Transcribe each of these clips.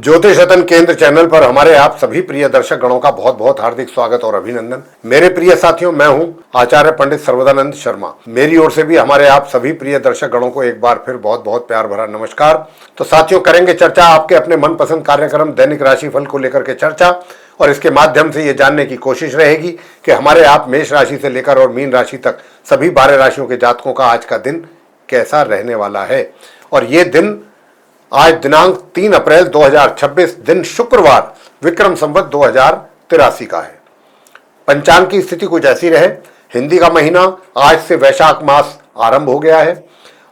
ज्योतिष रतन केंद्र चैनल पर हमारे आप सभी प्रिय दर्शक गणों का बहुत बहुत हार्दिक स्वागत और अभिनंदन। मेरे प्रिय साथियों, मैं हूं आचार्य पंडित सर्वदानंद शर्मा। मेरी ओर से भी हमारे आप सभी प्रिय दर्शक गणों को एक बार फिर बहुत बहुत प्यार भरा नमस्कार। तो साथियों, करेंगे चर्चा आपके अपने मनपसंद कार्यक्रम दैनिक राशिफल को लेकर के चर्चा, और इसके माध्यम से ये जानने की कोशिश रहेगी कि हमारे आप मेष राशि से लेकर और मीन राशि तक सभी 12 राशियों के जातकों का आज का दिन कैसा रहने वाला है। और ये दिन आज दिनांक 3 अप्रैल 2026 दिन शुक्रवार विक्रम संवत 2083 का है। पंचांग की स्थिति कुछ ऐसी रहे। हिंदी का महीना आज से वैशाख मास आरंभ हो गया है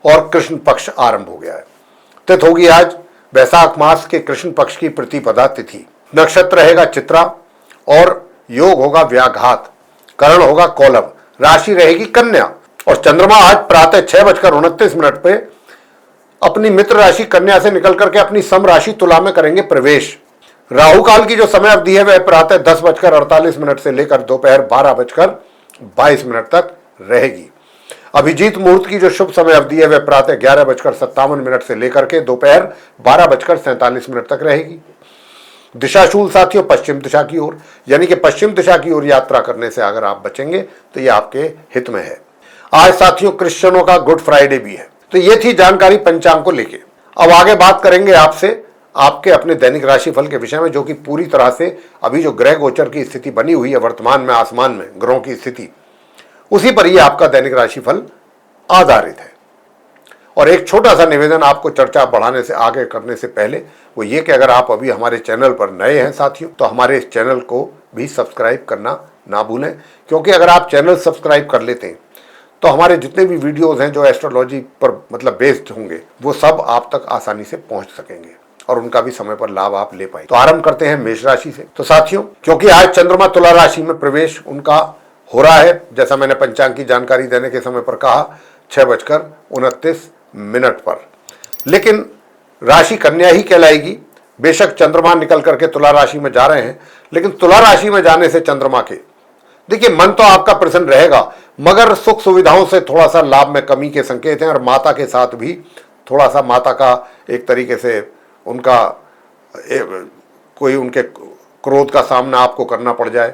और कृष्ण पक्ष आरंभ हो गया है। तिथि होगी आज वैशाख मास के कृष्ण पक्ष की प्रतिपदा तिथि। नक्षत्र रहेगा चित्रा और योग होगा व्याघात। करण होगा कौलव। राशि रहेगी कन्या और चंद्रमा आज प्रातः 6:29 पे अपनी मित्र राशि कन्या से निकल करके अपनी सम राशि तुला में करेंगे प्रवेश। राहु काल की जो समय अवधि है वह प्रातः 10:48 से लेकर दोपहर 12:22 तक रहेगी। अभिजीत मुहूर्त की जो शुभ समय अवधि है वह प्रातः 11:57 से लेकर के दोपहर 12:47 तक रहेगी। दिशाशूल साथियों पश्चिम दिशा की ओर, यानी कि पश्चिम दिशा की ओर यात्रा करने से अगर आप बचेंगे तो यह आपके हित में है। आज साथियों क्रिश्चियनों का गुड फ्राइडे भी है। तो ये थी जानकारी पंचांग को लेके। अब आगे बात करेंगे आपसे आपके अपने दैनिक राशिफल के विषय में, जो कि पूरी तरह से अभी जो ग्रह गोचर की स्थिति बनी हुई है वर्तमान में आसमान में ग्रहों की स्थिति, उसी पर ही आपका दैनिक राशिफल आधारित है। और एक छोटा सा निवेदन आपको चर्चा बढ़ाने से आगे करने से पहले वो ये कि अगर आप अभी हमारे चैनल पर नए हैं साथियों, तो हमारे इस चैनल को भी सब्सक्राइब करना ना भूलें, क्योंकि अगर आप चैनल सब्सक्राइब कर लेते हैं तो हमारे जितने भी वीडियोस हैं जो एस्ट्रोलॉजी पर मतलब बेस्ड होंगे वो सब आप तक आसानी से पहुंच सकेंगे और उनका भी समय पर लाभ आप ले पाए। तो आरंभ करते हैं मेष राशि से। तो साथियों, क्योंकि आज चंद्रमा तुला राशि में प्रवेश उनका हो रहा है, जैसा मैंने पंचांग की जानकारी देने के समय पर कहा 6:29 पर, लेकिन राशि कन्या ही कहलाएगी। बेशक चंद्रमा निकल करके तुला राशि में जा रहे हैं, लेकिन तुला राशि में जाने से चंद्रमा के देखिए मन तो आपका प्रसन्न रहेगा, मगर सुख सुविधाओं से थोड़ा सा लाभ में कमी के संकेत हैं। और माता के साथ भी थोड़ा सा माता का एक तरीके से उनका कोई उनके क्रोध का सामना आपको करना पड़ जाए,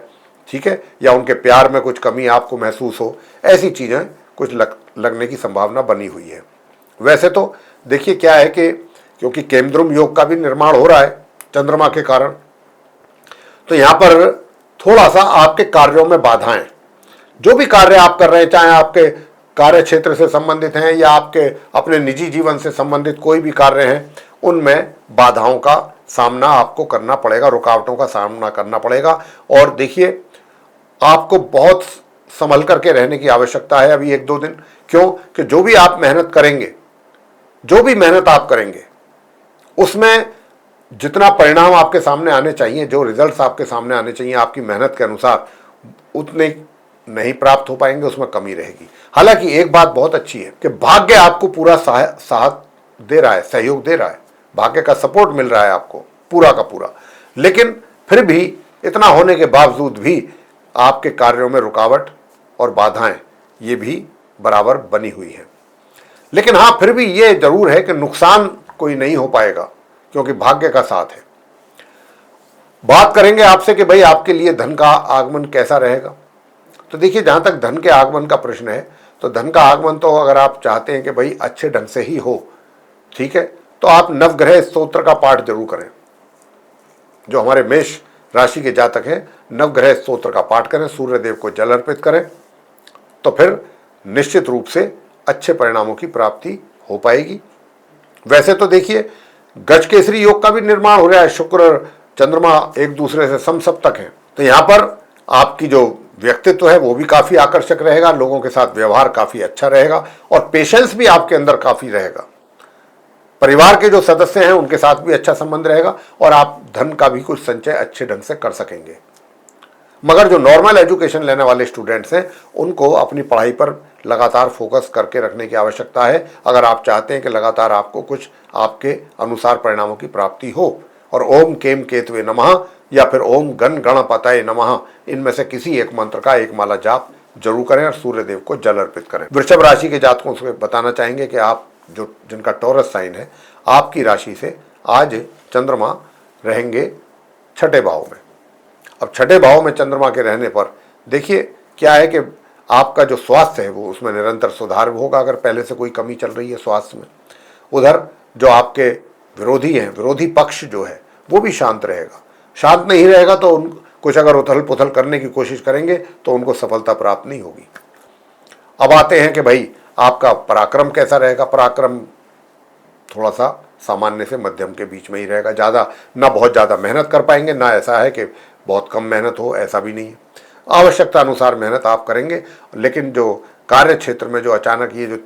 ठीक है, या उनके प्यार में कुछ कमी आपको महसूस हो, ऐसी चीज़ें कुछ लगने की संभावना बनी हुई है। वैसे तो देखिए क्या है कि क्योंकि केमद्रुम योग का भी निर्माण हो रहा है चंद्रमा के कारण, तो यहाँ पर थोड़ा सा आपके कार्यों में बाधाएं, जो भी कार्य आप कर रहे हैं, चाहे आपके कार्य क्षेत्र से संबंधित हैं या आपके अपने निजी जीवन से संबंधित कोई भी कार्य हैं, उनमें बाधाओं का सामना आपको करना पड़ेगा, रुकावटों का सामना करना पड़ेगा। और देखिए आपको बहुत संभल करके रहने की आवश्यकता है अभी 1-2 दिन। क्यों कि जो भी आप मेहनत करेंगे, जो भी मेहनत आप करेंगे, उसमें जितना परिणाम आपके सामने आने चाहिए, जो रिजल्ट्स आपके सामने आने चाहिए आपकी मेहनत के अनुसार, उतने नहीं प्राप्त हो पाएंगे, उसमें कमी रहेगी। हालांकि एक बात बहुत अच्छी है कि भाग्य आपको पूरा साथ दे रहा है, सहयोग दे रहा है, भाग्य का सपोर्ट मिल रहा है आपको पूरा का पूरा। लेकिन फिर भी इतना होने के बावजूद भी आपके कार्यों में रुकावट और बाधाएं ये भी बराबर बनी हुई है। लेकिन हाँ, फिर भी ये जरूर है कि नुकसान कोई नहीं हो पाएगा, क्योंकि भाग्य का साथ है। बात करेंगे आपसे कि भाई आपके लिए धन का आगमन कैसा रहेगा। तो देखिए, जहां तक धन के आगमन का प्रश्न है, तो धन का आगमन तो अगर आप चाहते हैं कि भाई अच्छे ढंग से ही हो, ठीक है, तो आप नवग्रह स्तोत्र का पाठ जरूर करें। जो हमारे मेष राशि के जातक हैं, नवग्रह स्तोत्र का पाठ करें, सूर्य देव को जल अर्पित करें, तो फिर निश्चित रूप से अच्छे परिणामों की प्राप्ति हो पाएगी। वैसे तो देखिए गजकेसरी योग का भी निर्माण हो रहा है, शुक्र और चंद्रमा एक दूसरे से समसप्तक हैं, तो यहाँ पर आपकी जो व्यक्तित्व है वो भी काफी आकर्षक रहेगा, लोगों के साथ व्यवहार काफी अच्छा रहेगा और पेशेंस भी आपके अंदर काफी रहेगा। परिवार के जो सदस्य हैं उनके साथ भी अच्छा संबंध रहेगा और आप धन का भी कुछ संचय अच्छे ढंग से कर सकेंगे। मगर जो नॉर्मल एजुकेशन लेने वाले स्टूडेंट्स हैं उनको अपनी पढ़ाई पर लगातार फोकस करके रखने की आवश्यकता है, अगर आप चाहते हैं कि लगातार आपको कुछ आपके अनुसार परिणामों की प्राप्ति हो। और ओम केम केतवे नमः या फिर ओम गण गणपतये नमः, इनमें से किसी एक मंत्र का एक माला जाप जरूर करें और सूर्य देव को जल अर्पित करें। वृषभ राशि के जातकों से बताना चाहेंगे कि आप जो जिनका टॉरस साइन है, आपकी राशि से आज चंद्रमा रहेंगे छठे भाव में। अब छठे भाव में चंद्रमा के रहने पर देखिए क्या है कि आपका जो स्वास्थ्य है वो उसमें निरंतर सुधार होगा, अगर पहले से कोई कमी चल रही है स्वास्थ्य में। उधर जो आपके विरोधी हैं, विरोधी पक्ष जो है वो भी शांत रहेगा। शांत नहीं रहेगा तो उन कुछ अगर उथल पुथल करने की कोशिश करेंगे तो उनको सफलता प्राप्त नहीं होगी। अब आते हैं कि भाई आपका पराक्रम कैसा रहेगा। पराक्रम थोड़ा सा सामान्य से मध्यम के बीच में ही रहेगा, ज़्यादा ना बहुत ज़्यादा मेहनत कर पाएंगे, ना ऐसा है कि बहुत कम मेहनत हो, ऐसा भी नहीं है। आवश्यकता अनुसार मेहनत आप करेंगे, लेकिन जो कार्य क्षेत्र में जो अचानक ये जो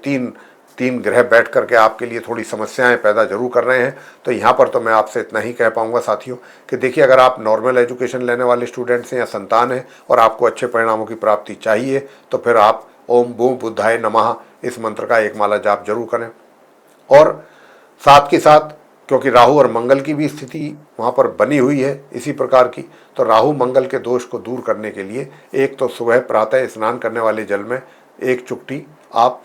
तीन ग्रह बैठ करके आपके लिए थोड़ी समस्याएं पैदा जरूर कर रहे हैं, तो यहाँ पर तो मैं आपसे इतना ही कह पाऊंगा साथियों कि देखिए, अगर आप नॉर्मल एजुकेशन लेने वाले स्टूडेंट्स हैं या संतान हैं और आपको अच्छे परिणामों की प्राप्ति चाहिए, तो फिर आप ओम बूम बुद्धाय नमः इस मंत्र का एक माला जाप जरूर करें। और साथ के साथ क्योंकि राहु और मंगल की भी स्थिति वहाँ पर बनी हुई है इसी प्रकार की, तो राहु मंगल के दोष को दूर करने के लिए एक तो सुबह प्रातः स्नान करने वाले जल में एक चुटकी आप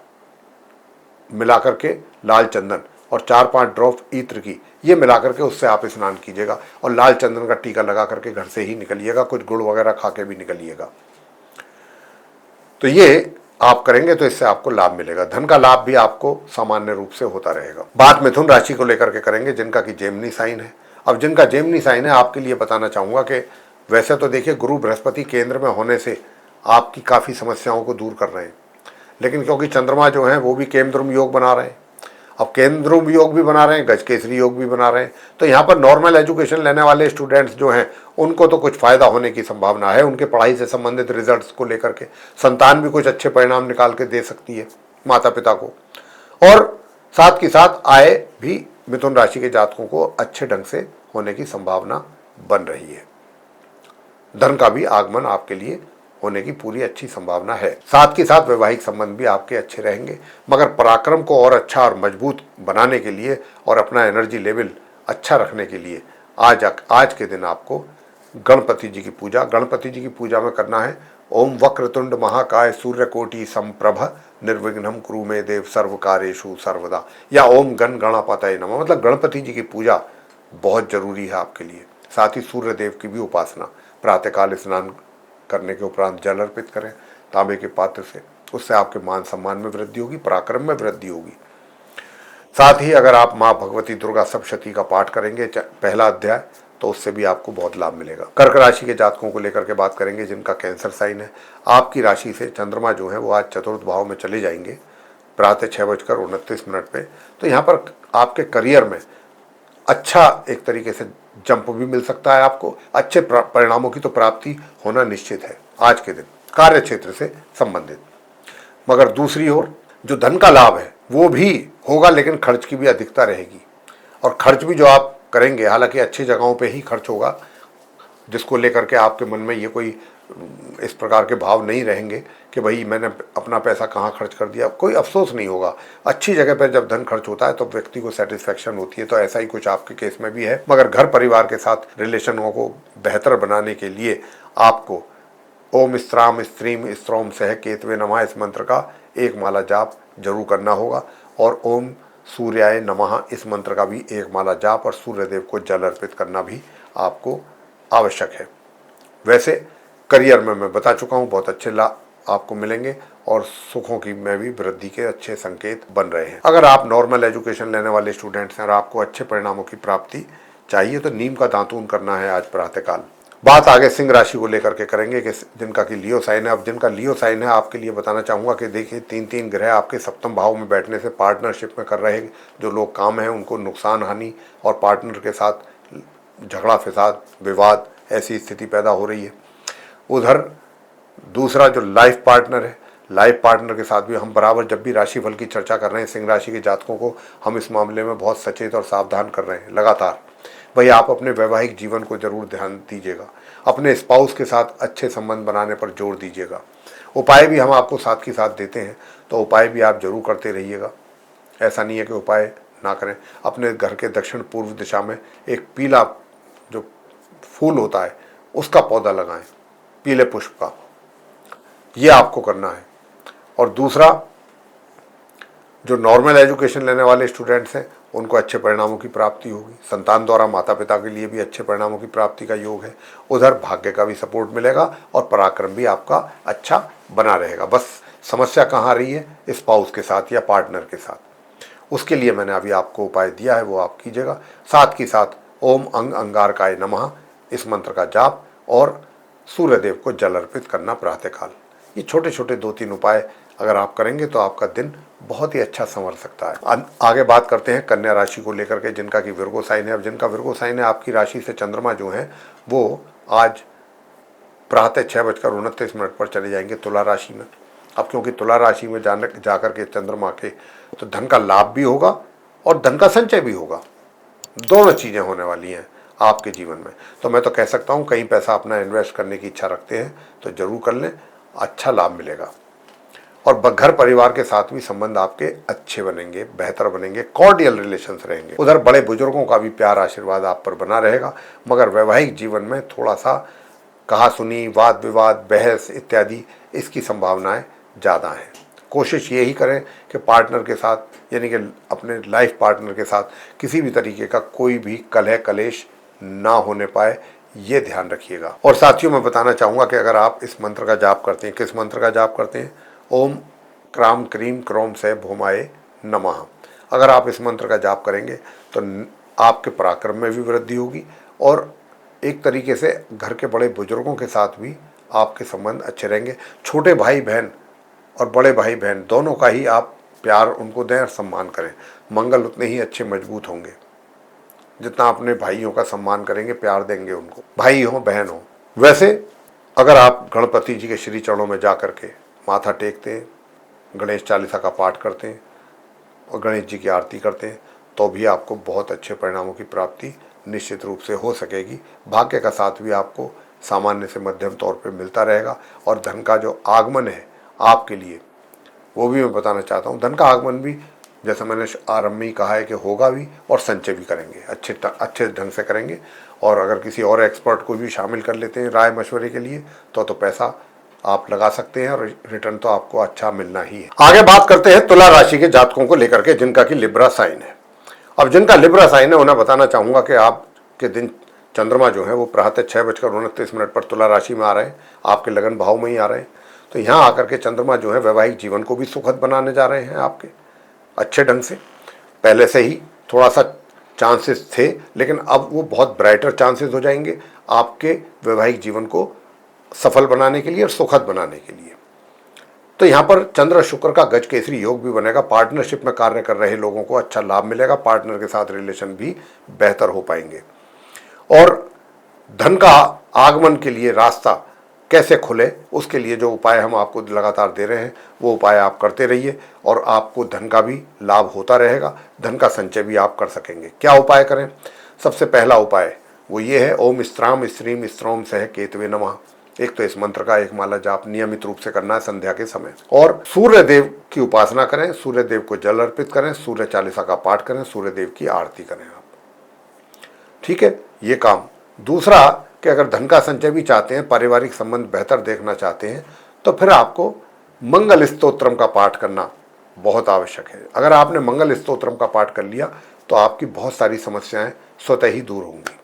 मिला करके लाल चंदन और 4-5 ड्रॉप ईत्र की ये मिला करके उससे आप स्नान कीजिएगा और लाल चंदन का टीका लगा करके घर से ही निकलिएगा, कुछ गुड़ वगैरह खा के भी निकलिएगा। तो ये आप करेंगे तो इससे आपको लाभ मिलेगा। धन का लाभ भी आपको सामान्य रूप से होता रहेगा। बात मिथुन राशि को लेकर के करेंगे जिनका कि जेमिनी साइन है। अब जिनका जेमिनी साइन है आपके लिए बताना चाहूँगा कि वैसे तो देखिए गुरु बृहस्पति केंद्र में होने से आपकी काफ़ी समस्याओं को दूर कर रहे हैं, लेकिन क्योंकि चंद्रमा जो है वो भी केंद्रुम योग बना रहे हैं, अब केंद्रुम योग भी बना रहे हैं, गजकेसरी योग भी बना रहे हैं, तो यहाँ पर नॉर्मल एजुकेशन लेने वाले स्टूडेंट्स जो हैं उनको तो कुछ फ़ायदा होने की संभावना है। उनके पढ़ाई से संबंधित रिजल्ट्स को लेकर के संतान भी कुछ अच्छे परिणाम निकाल के दे सकती है माता पिता को, और साथ के साथ आय भी मिथुन राशि के जातकों को अच्छे ढंग से होने की संभावना बन रही है। धन का भी आगमन आपके लिए होने की पूरी अच्छी संभावना है। साथ के साथ वैवाहिक संबंध भी आपके अच्छे रहेंगे, मगर पराक्रम को और अच्छा और मजबूत बनाने के लिए और अपना एनर्जी लेवल अच्छा रखने के लिए आज के दिन आपको गणपति जी की पूजा में करना है। ओम वक्रतुंड महाकाय सूर्यकोटि समप्रभ निर्विघ्नं कुरु मे देव सर्व कार्येषु सर्वदा, या ओम गण गणापतये नमः, मतलब गणपति जी की पूजा बहुत जरूरी है आपके लिए। साथ ही सूर्य देव की भी उपासना, प्रातःकाल स्नान करने के उपरांत जल अर्पित करें तांबे के पात्र से, उससे आपके मान सम्मान में वृद्धि होगी, पराक्रम में वृद्धि होगी। साथ ही अगर आप माँ भगवती दुर्गा सप्तशती का पाठ करेंगे पहला अध्याय, तो उससे भी आपको बहुत लाभ मिलेगा। कर्क राशि के जातकों को लेकर के बात करेंगे जिनका कैंसर साइन है। आपकी राशि से चंद्रमा जो है वो आज चतुर्थ भाव में चले जाएंगे प्रातः 6:29 पे, तो यहाँ पर आपके करियर में अच्छा एक तरीके से जंप भी मिल सकता है, आपको अच्छे परिणामों की तो प्राप्ति होना निश्चित है आज के दिन कार्य क्षेत्र से संबंधित। मगर दूसरी ओर जो धन का लाभ है वो भी होगा, लेकिन खर्च की भी अधिकता रहेगी, और खर्च भी जो आप करेंगे हालांकि अच्छी जगहों पे ही खर्च होगा, जिसको लेकर के आपके मन में ये कोई इस प्रकार के भाव नहीं रहेंगे कि भाई मैंने अपना पैसा कहाँ खर्च कर दिया, कोई अफसोस नहीं होगा। अच्छी जगह पर जब धन खर्च होता है तो व्यक्ति को सेटिस्फेक्शन होती है, तो ऐसा ही कुछ आपके केस में भी है। मगर घर परिवार के साथ रिलेशनों को बेहतर बनाने के लिए आपको ओम स्त्राम स्त्रीम स्त्रोम सह केतवे नमः इस मंत्र का एक माला जाप जरूर करना होगा, और ओम सूर्याय नमः इस मंत्र का भी एक माला जाप और सूर्यदेव को जल अर्पित करना भी आपको आवश्यक है। वैसे करियर में मैं बता चुका हूँ बहुत अच्छे लाभ आपको मिलेंगे और सुखों की में भी वृद्धि के अच्छे संकेत बन रहे हैं। अगर आप नॉर्मल एजुकेशन लेने वाले स्टूडेंट्स हैं और आपको अच्छे परिणामों की प्राप्ति चाहिए तो नीम का दातून करना है आज प्रातःकाल। बात आगे सिंह राशि को लेकर के करेंगे कि जिनका कि लियो साइन है। अब जिनका लियो साइन है आपके लिए बताना चाहूँगा कि देखिए 3 ग्रह आपके सप्तम भाव में बैठने से पार्टनरशिप में कर रहे जो लोग काम हैं उनको नुकसान हानि और पार्टनर के साथ झगड़ा फसाद विवाद ऐसी स्थिति पैदा हो रही है। उधर दूसरा जो लाइफ पार्टनर है, लाइफ पार्टनर के साथ भी हम बराबर जब भी राशिफल की चर्चा कर रहे हैं सिंह राशि के जातकों को हम इस मामले में बहुत सचेत और सावधान कर रहे हैं लगातार। भाई आप अपने वैवाहिक जीवन को जरूर ध्यान दीजिएगा, अपने स्पाउस के साथ अच्छे संबंध बनाने पर जोर दीजिएगा। उपाय भी हम आपको साथ के साथ देते हैं, तो उपाय भी आप जरूर करते रहिएगा। ऐसा नहीं है कि उपाय ना करें। अपने घर के दक्षिण पूर्व दिशा में एक पीला जो फूल होता है उसका पौधा लगाएं, पीले पुष्प का, ये आपको करना है। और दूसरा जो नॉर्मल एजुकेशन लेने वाले स्टूडेंट्स हैं उनको अच्छे परिणामों की प्राप्ति होगी। संतान द्वारा माता पिता के लिए भी अच्छे परिणामों की प्राप्ति का योग है। उधर भाग्य का भी सपोर्ट मिलेगा और पराक्रम भी आपका अच्छा बना रहेगा। बस समस्या कहाँ आ रही है? स्पाउस के साथ या पार्टनर के साथ। उसके लिए मैंने अभी आपको उपाय दिया है, वो आप कीजिएगा। साथ ही साथ ओम अंग अंगारकाय नमः इस मंत्र का जाप और सूर्यदेव को जल अर्पित करना प्रातःकाल। ये छोटे छोटे 2-3 उपाय अगर आप करेंगे तो आपका दिन बहुत ही अच्छा संवर सकता है। आगे बात करते हैं कन्या राशि को लेकर के, जिनका कि विर्गो साइन है। अब जिनका विर्गो साइन है, आपकी राशि से चंद्रमा जो है वो आज प्रातः 6:29 पर चले जाएंगे तुला राशि में। अब क्योंकि तुला राशि में जाकर के चंद्रमा के, तो धन का लाभ भी होगा और धन का संचय भी होगा। दोनों चीज़ें होने वाली हैं आपके जीवन में। तो मैं तो कह सकता हूँ, कहीं पैसा अपना इन्वेस्ट करने की इच्छा रखते हैं तो जरूर कर लें, अच्छा लाभ मिलेगा। और घर परिवार के साथ भी संबंध आपके अच्छे बनेंगे, बेहतर बनेंगे, कॉर्डियल रिलेशंस रहेंगे। उधर बड़े बुजुर्गों का भी प्यार आशीर्वाद आप पर बना रहेगा। मगर वैवाहिक जीवन में थोड़ा सा कहा सुनी, वाद विवाद, बहस इत्यादि इसकी संभावनाएं ज़्यादा हैं। कोशिश यही करें कि पार्टनर के साथ, यानी कि अपने लाइफ पार्टनर के साथ किसी भी तरीके का कोई भी कलह कलेश ना होने पाए, ये ध्यान रखिएगा। और साथियों, मैं बताना चाहूँगा कि अगर आप इस मंत्र का जाप करते हैं, किस मंत्र का जाप करते हैं? ओम क्राम क्रीम क्रोम से भूमाए नमः। अगर आप इस मंत्र का जाप करेंगे तो आपके पराक्रम में भी वृद्धि होगी और एक तरीके से घर के बड़े बुजुर्गों के साथ भी आपके संबंध अच्छे रहेंगे। छोटे भाई बहन और बड़े भाई बहन दोनों का ही आप प्यार उनको दें और सम्मान करें। मंगल उतने ही अच्छे मजबूत होंगे जितना अपने भाइयों का सम्मान करेंगे, प्यार देंगे उनको, भाई हो बहन हो। वैसे अगर आप गणपति जी के श्री चरणों में जा करके माथा टेकते हैं, गणेश चालीसा का पाठ करते हैं और गणेश जी की आरती करते हैं, तो भी आपको बहुत अच्छे परिणामों की प्राप्ति निश्चित रूप से हो सकेगी। भाग्य का साथ भी आपको सामान्य से मध्यम तौर पे मिलता रहेगा और धन का जो आगमन है आपके लिए, वो भी मैं बताना चाहता हूँ। धन का आगमन भी जैसा मैंने आरंभ में ही कहा है कि होगा भी और संचय भी करेंगे, अच्छे ढंग से करेंगे। और अगर किसी और एक्सपर्ट को भी शामिल कर लेते हैं राय मशवरे के लिए तो पैसा आप लगा सकते हैं और रिटर्न तो आपको अच्छा मिलना ही है। आगे बात करते हैं तुला राशि के जातकों को लेकर के, जिनका कि लिब्रा साइन है। अब जिनका लिब्रा साइन है उन्हें बताना चाहूँगा कि आपके दिन चंद्रमा जो है वो प्रातः 6:29 पर तुला राशि में आ रहे हैं, आपके लगन भाव में ही आ रहे हैं। तो यहाँ आकर के चंद्रमा जो है वैवाहिक जीवन को भी सुखद बनाने जा रहे हैं आपके अच्छे ढंग से। पहले से ही थोड़ा सा चांसेस थे, लेकिन अब वो बहुत ब्राइटर चांसेस हो जाएंगे आपके वैवाहिक जीवन को सफल बनाने के लिए और सुखद बनाने के लिए। तो यहाँ पर चंद्र शुक्र का गज केसरी योग भी बनेगा। पार्टनरशिप में कार्य कर रहे लोगों को अच्छा लाभ मिलेगा, पार्टनर के साथ रिलेशन भी बेहतर हो पाएंगे। और धन का आगमन के लिए रास्ता कैसे खुले, उसके लिए जो उपाय हम आपको लगातार दे रहे हैं वो उपाय आप करते रहिए और आपको धन का भी लाभ होता रहेगा, धन का संचय भी आप कर सकेंगे। क्या उपाय करें? सबसे पहला उपाय वो ये है, ओम स्त्राम स्त्रीम स्त्रोम सह केतवे नमः। एक तो इस मंत्र का एक माला जाप नियमित रूप से करना है संध्या के समय। और सूर्य देव की उपासना करें, सूर्य देव को जल अर्पित करें, सूर्य चालीसा का पाठ करें, सूर्य देव की आरती करें आप। ठीक है, ये काम। दूसरा कि अगर धन का संचय भी चाहते हैं, पारिवारिक संबंध बेहतर देखना चाहते हैं, तो फिर आपको मंगल स्तोत्रम का पाठ करना बहुत आवश्यक है। अगर आपने मंगल स्तोत्रम का पाठ कर लिया तो आपकी बहुत सारी समस्याएं स्वतः ही दूर होंगी।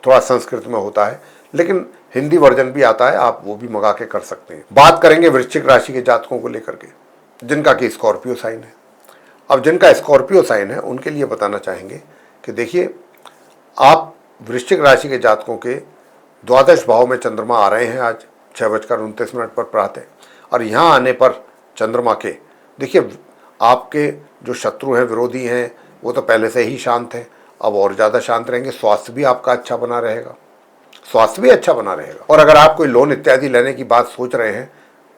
थोड़ा संस्कृत में होता है, लेकिन हिंदी वर्जन भी आता है, आप वो भी मंगा के कर सकते हैं। बात करेंगे वृश्चिक राशि के जातकों को लेकर के, जिनका कि स्कॉर्पियो साइन है। अब जिनका स्कॉर्पियो साइन है उनके लिए बताना चाहेंगे कि देखिए, आप वृश्चिक राशि के जातकों के द्वादश भाव में चंद्रमा आ रहे हैं आज 6:29 पर प्रातः। और यहाँ आने पर चंद्रमा के देखिए, आपके जो शत्रु हैं, विरोधी हैं, वो तो पहले से ही शांत हैं, अब और ज़्यादा शांत रहेंगे। स्वास्थ्य भी आपका अच्छा बना रहेगा, स्वास्थ्य भी अच्छा बना रहेगा। और अगर आप कोई लोन इत्यादि लेने की बात सोच रहे हैं,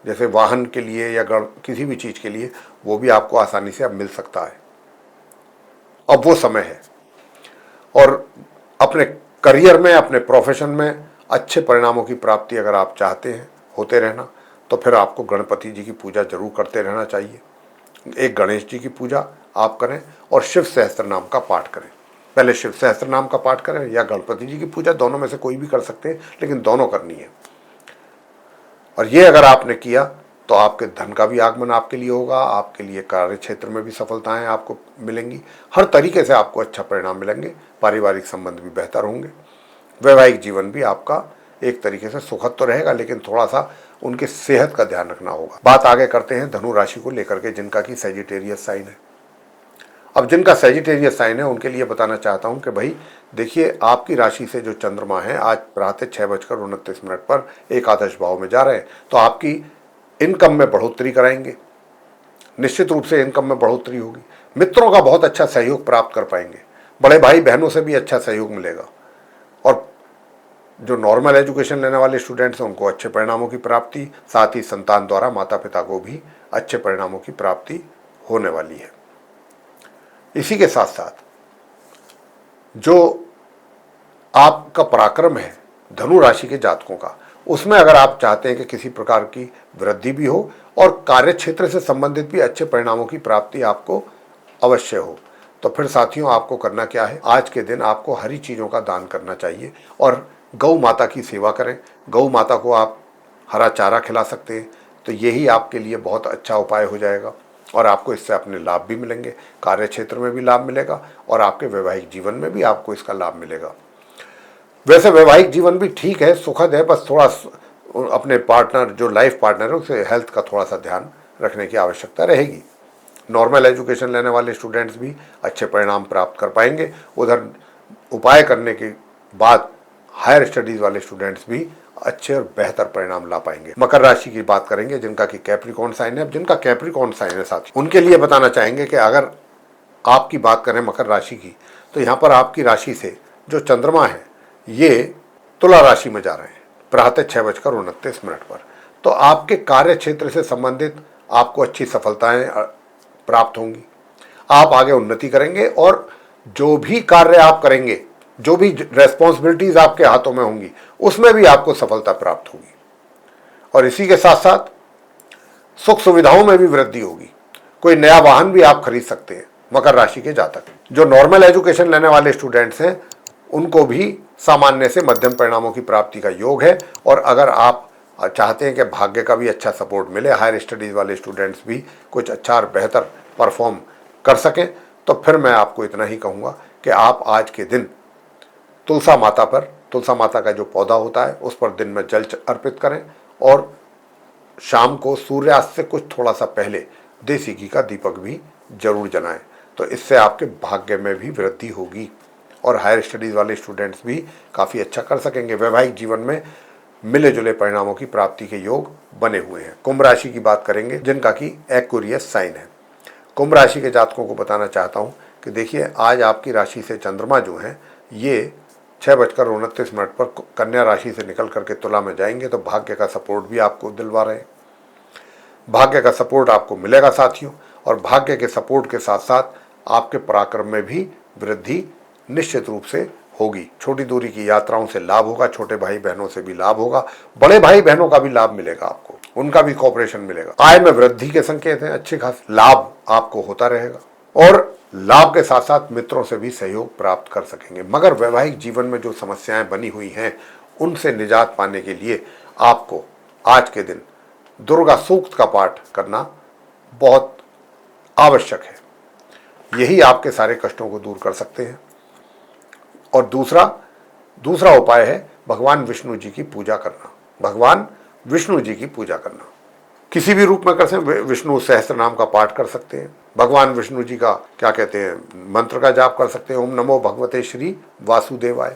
जैसे वाहन के लिए या किसी भी चीज़ के लिए, वो भी आपको आसानी से अब मिल सकता है। अब वो समय है। और अपने करियर में, अपने प्रोफेशन में अच्छे परिणामों की प्राप्ति अगर आप चाहते हैं होते रहना, तो फिर आपको गणपति जी की पूजा जरूर करते रहना चाहिए। एक गणेश जी की पूजा आप करें और शिव सहस्त्र नाम का पाठ करें। पहले शिव सहस्त्र नाम का पाठ करें या गणपति जी की पूजा, दोनों में से कोई भी कर सकते हैं, लेकिन दोनों करनी है। और ये अगर आपने किया तो आपके धन का भी आगमन आपके लिए होगा, आपके लिए कार्य क्षेत्र में भी सफलताएं आपको मिलेंगी, हर तरीके से आपको अच्छा परिणाम मिलेंगे। पारिवारिक संबंध भी बेहतर होंगे, वैवाहिक जीवन भी आपका एक तरीके से सुखद तो रहेगा, लेकिन थोड़ा सा उनके सेहत का ध्यान रखना होगा। बात आगे करते हैं धनु राशि को लेकर के, जिनका कि सैजिटेरियस साइन है। अब जिनका सैजिटेरियस साइन है उनके लिए बताना चाहता हूं कि भाई देखिए, आपकी राशि से जो चंद्रमा है आज प्रातः 6:29 पर एकादश भाव में जा रहे हैं, तो आपकी इनकम में बढ़ोतरी कराएंगे, निश्चित रूप से इनकम में बढ़ोतरी होगी। मित्रों का बहुत अच्छा सहयोग प्राप्त कर पाएंगे, बड़े भाई बहनों से भी अच्छा सहयोग मिलेगा, और जो नॉर्मल एजुकेशन लेने वाले स्टूडेंट्स हैं उनको अच्छे परिणामों की प्राप्ति, साथ ही संतान द्वारा माता पिता को भी अच्छे परिणामों की प्राप्ति होने वाली है। इसी के साथ साथ जो आपका पराक्रम है धनु राशि के जातकों का, उसमें अगर आप चाहते हैं कि किसी प्रकार की वृद्धि भी हो और कार्य क्षेत्र से संबंधित भी अच्छे परिणामों की प्राप्ति आपको अवश्य हो, तो फिर साथियों आपको करना क्या है, आज के दिन आपको हरी चीज़ों का दान करना चाहिए और गौ माता की सेवा करें। गौ माता को आप हरा चारा खिला सकते हैं, तो यही आपके लिए बहुत अच्छा उपाय हो जाएगा और आपको इससे अपने लाभ भी मिलेंगे, कार्य क्षेत्र में भी लाभ मिलेगा और आपके वैवाहिक जीवन में भी आपको इसका लाभ मिलेगा। वैसे वैवाहिक जीवन भी ठीक है, सुखद है, बस थोड़ा अपने पार्टनर जो लाइफ पार्टनर है उससे हेल्थ का थोड़ा सा ध्यान रखने की आवश्यकता रहेगी। नॉर्मल एजुकेशन लेने वाले स्टूडेंट्स भी अच्छे परिणाम प्राप्त कर पाएंगे। उधर उपाय करने के बाद हायर स्टडीज़ वाले स्टूडेंट्स भी अच्छे और बेहतर परिणाम ला पाएंगे। मकर राशि की बात करेंगे, जिनका कि कैप्रिकॉर्न साइन है। अब जिनका कैप्रिकॉर्न साइन है साथी, उनके लिए बताना चाहेंगे कि अगर आपकी बात करें मकर राशि की, तो यहाँ पर आपकी राशि से जो चंद्रमा है ये तुला राशि में जा रहे हैं प्रातः 6:29 पर, तो आपके कार्य क्षेत्र से संबंधित आपको अच्छी सफलताएं प्राप्त होंगी। आप आगे उन्नति करेंगे और जो भी कार्य आप करेंगे, जो भी रेस्पॉन्सिबिलिटीज आपके हाथों में होंगी, उसमें भी आपको सफलता प्राप्त होगी। और इसी के साथ साथ सुख सुविधाओं में भी वृद्धि होगी। कोई नया वाहन भी आप खरीद सकते हैं मकर राशि के जातक। जो नॉर्मल एजुकेशन लेने वाले स्टूडेंट्स हैं उनको भी सामान्य से मध्यम परिणामों की प्राप्ति का योग है, और अगर आप चाहते हैं कि भाग्य का भी अच्छा सपोर्ट मिले, हायर स्टडीज़ वाले स्टूडेंट्स भी कुछ अच्छा और बेहतर परफॉर्म कर सकें, तो फिर मैं आपको इतना ही कहूँगा कि आप आज के दिन तुलसा माता का जो पौधा होता है उस पर दिन में जल अर्पित करें और शाम को सूर्यास्त से कुछ थोड़ा सा पहले देसी घी का दीपक भी जरूर जलाएं। तो इससे आपके भाग्य में भी वृद्धि होगी और हायर स्टडीज़ वाले स्टूडेंट्स भी काफ़ी अच्छा कर सकेंगे। वैवाहिक जीवन में मिले जुले परिणामों की प्राप्ति के योग बने हुए हैं। कुंभ राशि की बात करेंगे, जिनका कि एक्वेरियस साइन है। कुंभ राशि के जातकों को बताना चाहता हूँ कि देखिए, आज आपकी राशि से चंद्रमा जो है ये 6:29 पर कन्या राशि से निकल करके तुला में जाएंगे, तो भाग्य का सपोर्ट भी आपको दिलवा रहे हैं। भाग्य का सपोर्ट आपको मिलेगा साथियों, और भाग्य के सपोर्ट के साथ साथ आपके पराक्रम में भी वृद्धि निश्चित रूप से होगी। छोटी दूरी की यात्राओं से लाभ होगा, छोटे भाई बहनों से भी लाभ होगा, बड़े भाई बहनों का भी लाभ मिलेगा आपको, उनका भी कोऑपरेशन मिलेगा। आय में वृद्धि के संकेत हैं, अच्छे खास लाभ आपको होता रहेगा और लाभ के साथ साथ मित्रों से भी सहयोग प्राप्त कर सकेंगे। मगर वैवाहिक जीवन में जो समस्याएं बनी हुई हैं उनसे निजात पाने के लिए आपको आज के दिन दुर्गा सूक्त का पाठ करना बहुत आवश्यक है। यही आपके सारे कष्टों को दूर कर सकते हैं। और दूसरा उपाय है भगवान विष्णु जी की पूजा करना। भगवान विष्णु जी की पूजा करना किसी भी रूप में कर सकते हैं। विष्णु सहस्त्र नाम का पाठ कर सकते हैं, भगवान विष्णु जी का क्या कहते हैं मंत्र का जाप कर सकते हैं, ओम नमो भगवते श्री वासुदेवाय,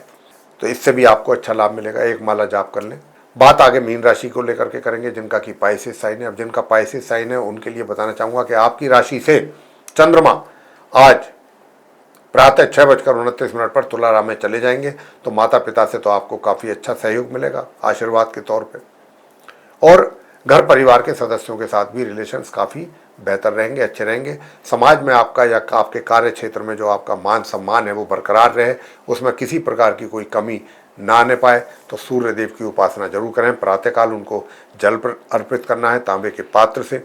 तो इससे भी आपको अच्छा लाभ मिलेगा। एक माला जाप कर लें। बात आगे मीन राशि को लेकर के करेंगे, जिनका कि पाइसेस साइन है। अब जिनका पाइसेस साइन है उनके लिए बताना चाहूँगा कि आपकी राशि से चंद्रमा आज प्रातः 6:29 पर तुला में चले जाएंगे, तो माता पिता से तो आपको काफ़ी अच्छा सहयोग मिलेगा आशीर्वाद के तौर पे, और घर परिवार के सदस्यों के साथ भी रिलेशंस काफ़ी बेहतर रहेंगे, अच्छे रहेंगे। समाज में आपका या आपके कार्य क्षेत्र में जो आपका मान सम्मान है वो बरकरार रहे, उसमें किसी प्रकार की कोई कमी ना आने पाए, तो सूर्य देव की उपासना जरूर करें। प्रातःकाल उनको जल अर्पित करना है तांबे के पात्र से,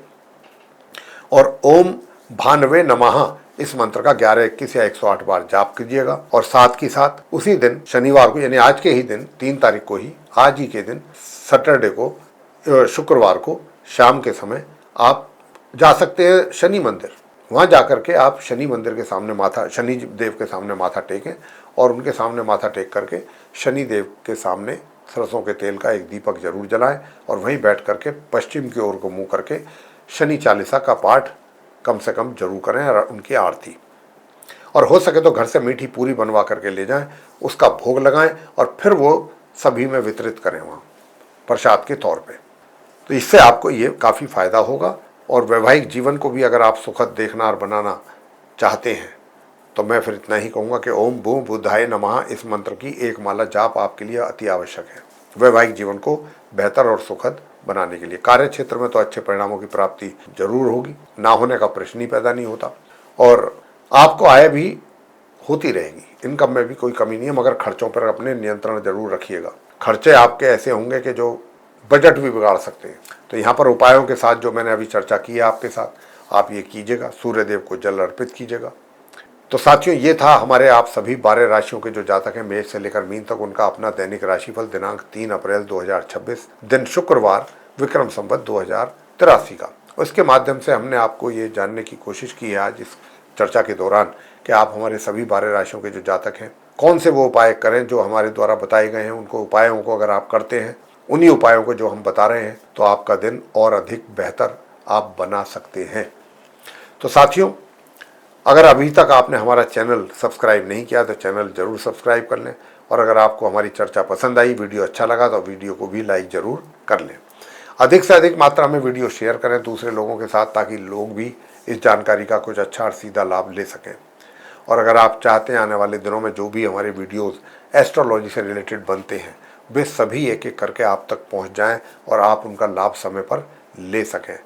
और ओम भानवे नमः इस मंत्र का 11, 21 या 108 बार जाप कीजिएगा। और साथ ही साथ उसी दिन शनिवार को, यानी आज के ही दिन 3 तारीख को ही, आज ही के दिन सैटरडे को, शुक्रवार को शाम के समय आप जा सकते हैं शनि मंदिर। वहाँ जा कर के आप शनि मंदिर के सामने माथा, शनि देव के सामने माथा टेकें और उनके सामने माथा टेक करके शनि देव के सामने सरसों के तेल का एक दीपक जरूर जलाएं और वहीं बैठ करके पश्चिम की ओर को मुँह करके शनि चालीसा का पाठ कम से कम जरूर करें और उनकी आरती, और हो सके तो घर से मीठी पूरी बनवा करके ले जाएं, उसका भोग लगाएं और फिर वो सभी में वितरित करें वहाँ प्रसाद के तौर पे। तो इससे आपको ये काफ़ी फ़ायदा होगा। और वैवाहिक जीवन को भी अगर आप सुखद देखना और बनाना चाहते हैं तो मैं फिर इतना ही कहूँगा कि ओम भू बुद्धाय नमः इस मंत्र की एक माला जाप आपके लिए अति आवश्यक है वैवाहिक जीवन को बेहतर और सुखद बनाने के लिए। कार्य क्षेत्र में तो अच्छे परिणामों की प्राप्ति जरूर होगी, ना होने का प्रश्न ही पैदा नहीं होता, और आपको आय भी होती रहेगी, इनकम में भी कोई कमी नहीं है, मगर खर्चों पर अपने नियंत्रण जरूर रखिएगा। खर्चे आपके ऐसे होंगे कि जो बजट भी बिगाड़ सकते हैं। तो यहाँ पर उपायों के साथ जो मैंने अभी चर्चा की है आपके साथ, आप ये कीजिएगा, सूर्य देव को जल अर्पित कीजिएगा। तो साथियों, ये था हमारे आप सभी 12 राशियों के जो जातक हैं मेष से लेकर मीन तक, उनका अपना दैनिक राशिफल दिनांक 3 अप्रैल 2026 दिन शुक्रवार विक्रम संवत 2083 का। उसके माध्यम से हमने आपको ये जानने की कोशिश की है आज इस चर्चा के दौरान कि आप हमारे सभी 12 राशियों के जो जातक हैं कौन से वो उपाय करें जो हमारे द्वारा बताए गए हैं। उनको उपायों को अगर आप करते हैं, उन्हीं उपायों को जो हम बता रहे हैं, तो आपका दिन और अधिक बेहतर आप बना सकते हैं। तो साथियों, अगर अभी तक आपने हमारा चैनल सब्सक्राइब नहीं किया तो चैनल जरूर सब्सक्राइब कर लें, और अगर आपको हमारी चर्चा पसंद आई, वीडियो अच्छा लगा, तो वीडियो को भी लाइक जरूर कर लें। अधिक से अधिक मात्रा में वीडियो शेयर करें दूसरे लोगों के साथ, ताकि लोग भी इस जानकारी का कुछ अच्छा और सीधा लाभ ले सकें। और अगर आप चाहते हैं आने वाले दिनों में जो भी हमारे वीडियोस एस्ट्रोलॉजी से रिलेटेड बनते हैं वे सभी एक एक करके आप तक पहुंच जाएं और आप उनका लाभ समय पर ले सकें,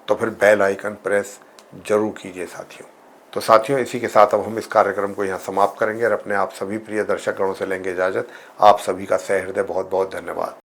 तो फिर बेल आइकन प्रेस जरूर कीजिए साथियों। तो साथियों, इसी के साथ अब हम इस कार्यक्रम को यहाँ समाप्त करेंगे और अपने आप सभी प्रिय दर्शक गणों से लेंगे इजाज़त। आप सभी का सहृदय बहुत बहुत धन्यवाद।